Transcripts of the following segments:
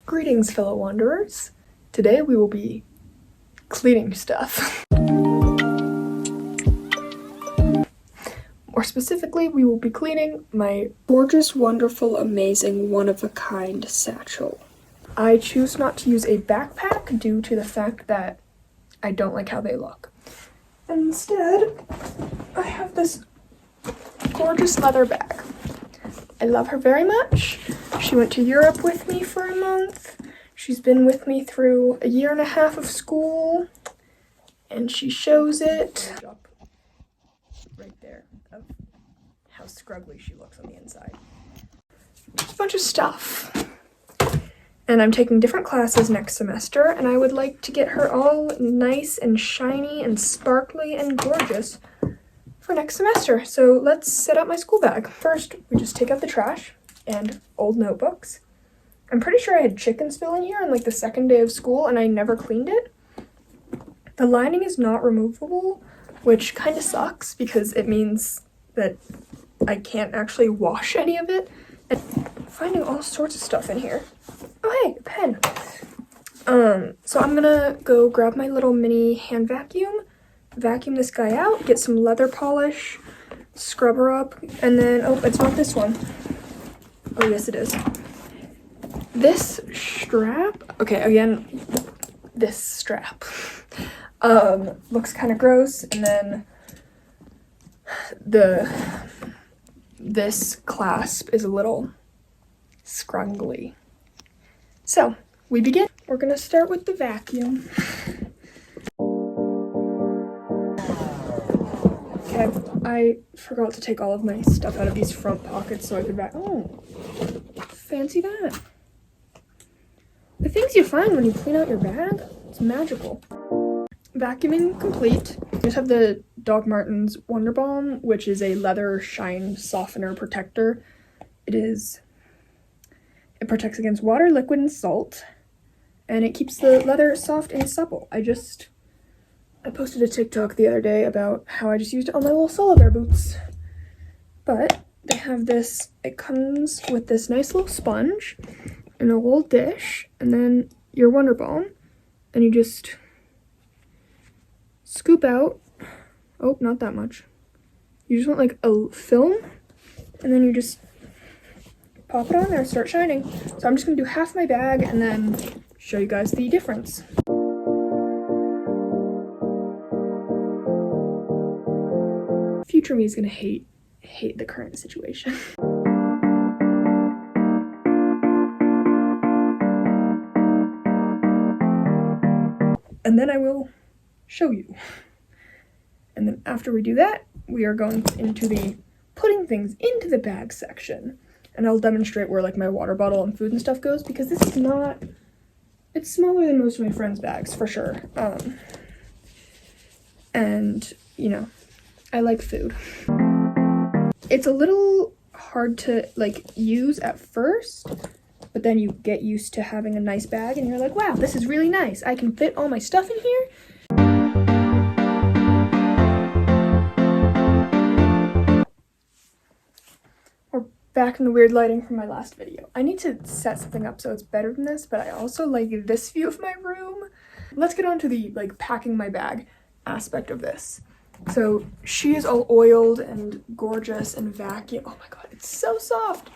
Greetings, fellow wanderers. Today we will be cleaning stuff. More specifically, we will be cleaning my gorgeous, wonderful, amazing, one-of-a-kind satchel. I choose not to use a backpack due to the fact that I don't like how they look. Instead, I have this gorgeous leather bag. I love her very much. She went to Europe with me for a month. She's been with me through a year and a half of school, and she shows it right there of how scruggly she looks on the inside. Just a bunch of stuff. And I'm taking different classes next semester, and I would like to get her all nice and shiny and sparkly and gorgeous for next semester. So let's set up my school bag. First, we just take out the trash and old notebooks. I'm pretty sure I had chicken spill in here on like the second day of school and I never cleaned it. The lining is not removable, which kind of sucks because it means that I can't actually wash any of it. And finding all sorts of stuff in here. Oh hey, a pen. So I'm gonna go grab my little mini hand vacuum, vacuum this guy out, get some leather polish, scrub her up, and then, oh, it's not this one. Oh yes it is. This strap, okay, again, this strap, looks kind of gross, and then this clasp is a little scrungly. So, we begin. We're gonna start with the vacuum. Okay, I forgot to take all of my stuff out of these front pockets so I could oh, fancy that. The things you find when you clean out your bag, it's magical. Vacuuming complete. I just have the Doc Martens Wonder Balm, which is a leather shine softener protector. It protects against water, liquid, and salt, and it keeps the leather soft and supple. I posted a TikTok the other day about how I just used it on my little Solo Bear boots. But they have this, it comes with this nice little sponge in a little dish, and then your Wonder Balm, and you just scoop out, oh, not that much. You just want like a film, and then you just pop it on there, start shining. So I'm just gonna do half my bag and then show you guys the difference. Future me is gonna hate the current situation. And then I will show you. And then after we do that, we are going into the putting things into the bag section. And I'll demonstrate where like my water bottle and food and stuff goes, because this is not, it's smaller than most of my friends' bags for sure. And you know, I like food. It's a little hard to like use at first, but then you get used to having a nice bag and you're like, wow, this is really nice. I can fit all my stuff in here. We're back in the weird lighting from my last video. I need to set something up so it's better than this, but I also like this view of my room. Let's get on to the like packing my bag aspect of this. So she is all oiled and gorgeous and vacuum. Oh my god, it's so soft.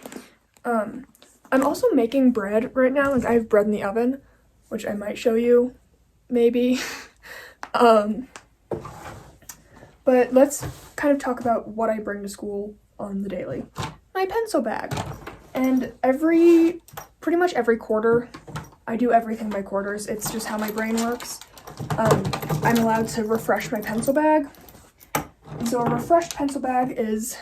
I'm also making bread right now. Like I have bread in the oven, which I might show you, maybe. But let's kind of talk about what I bring to school on the daily. My pencil bag. And pretty much every quarter, I do everything by quarters. It's just how my brain works. I'm allowed to refresh my pencil bag. And so a refreshed pencil bag is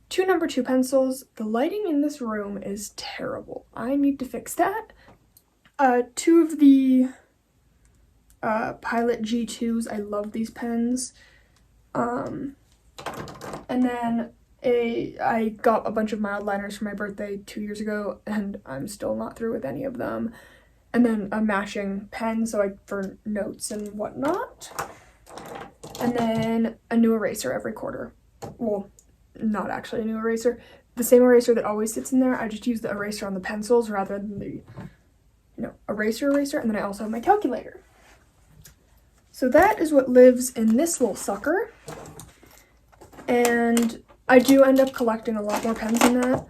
2 number 2 pencils. The lighting in this room is terrible. I need to fix that. 2 of the Pilot G2s. I love these pens. And then I got a bunch of mild liners for my birthday 2 years ago, and I'm still not through with any of them. And then a matching pen, so for notes and whatnot. And then a new eraser every quarter. Well, not actually a new eraser. the same eraser that always sits in there. I just use the eraser on the pencils rather than the, eraser, and then I also have my calculator. So that is what lives in this little sucker. And I do end up collecting a lot more pens than that.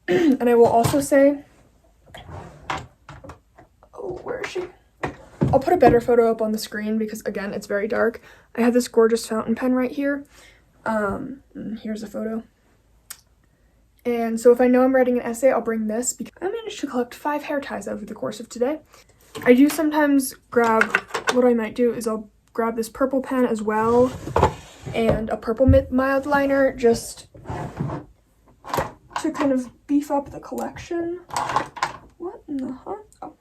And I will also say, oh, where is she? I'll put a better photo up on the screen because, again, it's very dark. I have this gorgeous fountain pen right here. Here's a photo. And so if I know I'm writing an essay, I'll bring this because I managed to collect 5 hair ties over the course of today. I do sometimes grab, what I might do is I'll grab this purple pen as well and a purple mild liner just to kind of beef up the collection. What in the heck? Oh.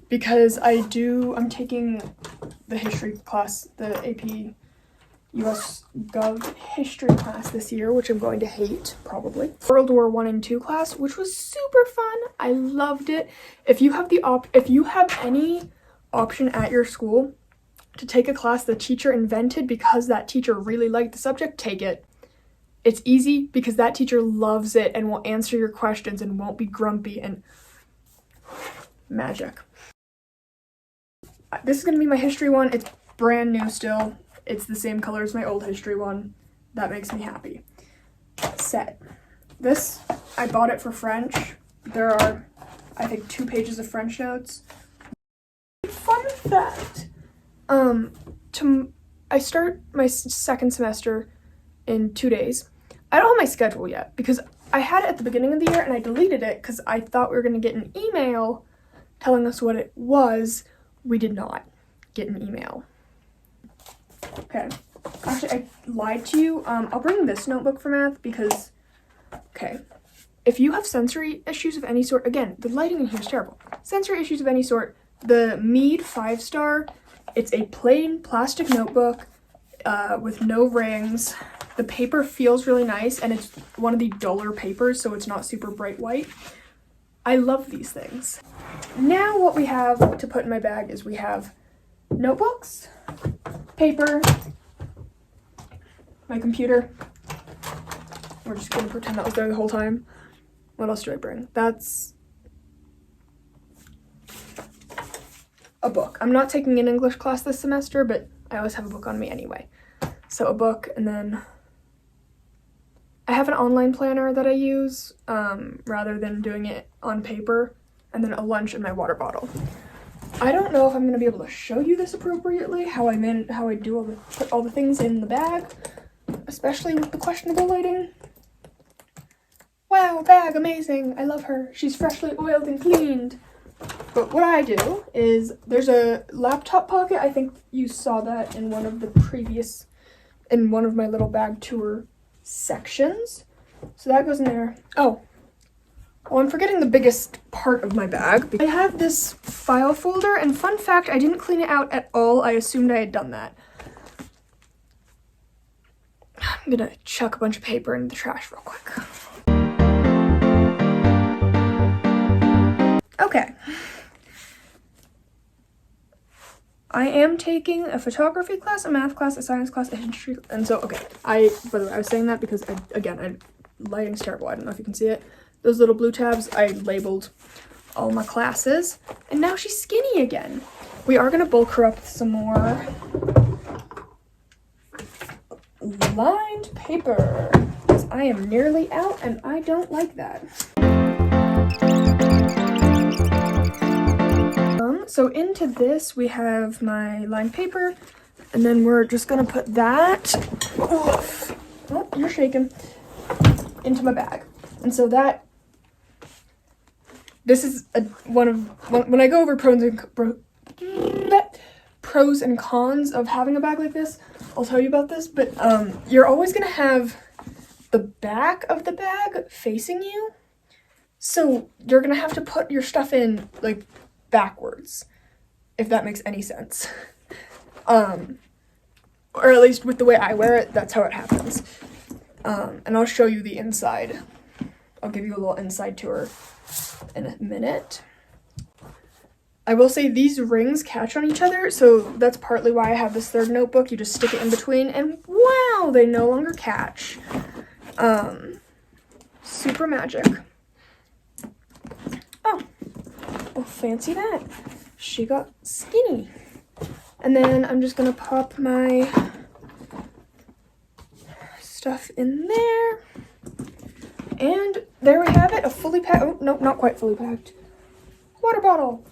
Because I'm taking the history class, the AP US Gov history class this year, which I'm going to hate, probably. World War I and II class, which was super fun. I loved it. If you have any option at your school to take a class the teacher invented because that teacher really liked the subject, take it. It's easy because that teacher loves it and will answer your questions and won't be grumpy and magic. This is going to be my history one. It's brand new still. It's the same color as my old history one. That makes me happy. Set. This, I bought it for French. There are, I think, 2 pages of French notes. Fun fact. I start my second semester in 2 days. I don't have my schedule yet because I had it at the beginning of the year and I deleted it because I thought we were going to get an email telling us what it was. We did not get an email. Okay, actually I lied to you. I'll bring this notebook for math because, okay, if you have sensory issues of any sort, again, the lighting in here is terrible. Sensory issues of any sort, the Mead 5-star, it's a plain plastic notebook with no rings. The paper feels really nice and it's one of the duller papers, so it's not super bright white. I love these things. Now what we have to put in my bag is we have notebooks, paper, my computer. We're just gonna pretend that was there the whole time. What else do I bring? That's a book. I'm not taking an English class this semester, but I always have a book on me anyway. So a book, and then I have an online planner that I use rather than doing it on paper, and then a lunch and my water bottle. I don't know if I'm gonna be able to show you this appropriately, how I put all the things in the bag, especially with the questionable lighting. Wow, bag, amazing, I love her. She's freshly oiled and cleaned. But what I do is, there's a laptop pocket. I think you saw that in one of my little bag tour sections. So that goes in there. Oh, well, I'm forgetting the biggest part of my bag. I have this file folder, and fun fact, I didn't clean it out at all. I assumed I had done that. I'm gonna chuck a bunch of paper into the trash real quick. Okay. I am taking a photography class, a math class, a science class, a history, and so, okay, by the way, I was saying that because, lighting's terrible, I don't know if you can see it. Those little blue tabs, I labeled all my classes, and now she's skinny again. We are gonna bulk her up with some more lined paper, because I am nearly out, and I don't like that. So into this, we have my lined paper, and then we're just gonna put that, oh, you're shaking, into my bag. And so this is when I go over pros and cons of having a bag like this, I'll tell you about this, but you're always gonna have the back of the bag facing you, so you're gonna have to put your stuff in, like, backwards, if that makes any sense. Or at least with the way I wear it, that's how it happens. And I'll show you the inside. I'll give you a little inside tour in a minute. I will say these rings catch on each other, so that's partly why I have this third notebook. You just stick it in between, and wow, they no longer catch. Super magic. Oh, well, fancy that. She got skinny. And then I'm just gonna pop my stuff in there. And there we have it, a fully packed, oh, no, not quite fully packed, water bottle.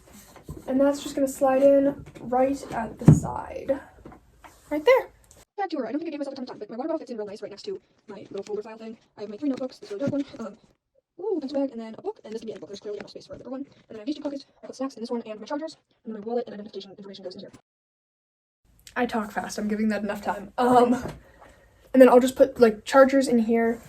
And that's just gonna slide in right at the side. Right there. Back to her. I don't think I gave myself a ton of time, but my water bottle fits in real nice right next to my little folder file thing. I have my 3 notebooks, this really dark one, pencil bag, and then a book, and this can be any book. There's clearly enough space for a bigger one. And then I have these 2 pockets. I put snacks in this one, and my chargers, and then my wallet and identification information goes in here. I talk fast, I'm giving that enough time. And then I'll just put, like, chargers in here.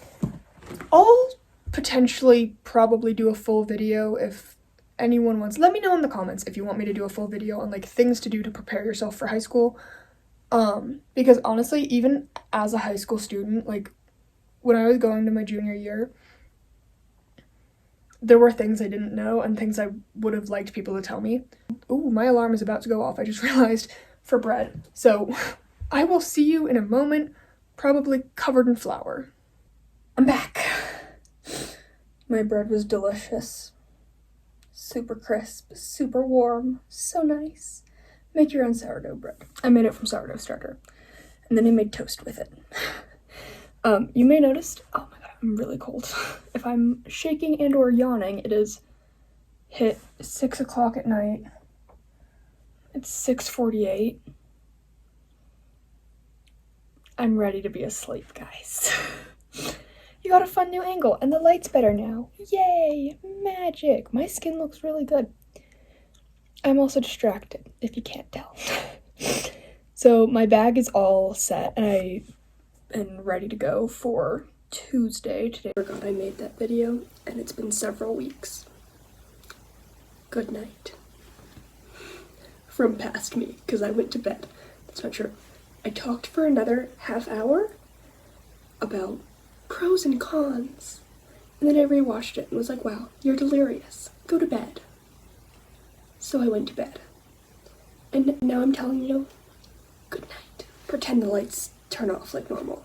I'll potentially probably do a full video if anyone wants. Let me know in the comments if you want me to do a full video on, like, things to do to prepare yourself for high school. Because honestly, even as a high school student, like, when I was going to my junior year, there were things I didn't know and things I would have liked people to tell me. Ooh, my alarm is about to go off, I just realized, for bread. So, I will see you in a moment, probably covered in flour. I'm back. My bread was delicious. Super crisp, super warm, so nice. Make your own sourdough bread. I made it from sourdough starter. And then I made toast with it. You may notice, oh my god, I'm really cold. If I'm shaking and or yawning, it is hit 6 o'clock at night. It's 6:48. I'm ready to be asleep, guys. You got a fun new angle, and the light's better now. Yay, magic. My skin looks really good. I'm also distracted, if you can't tell. So my bag is all set, and I am ready to go for Tuesday. Today, I forgot I made that video, and it's been several weeks. Good night. From past me, because I went to bed. That's not true. I talked for another half hour about pros and cons. And then I rewatched it and was like, wow, you're delirious. Go to bed. So I went to bed. And now I'm telling you, good night. Pretend the lights turn off like normal.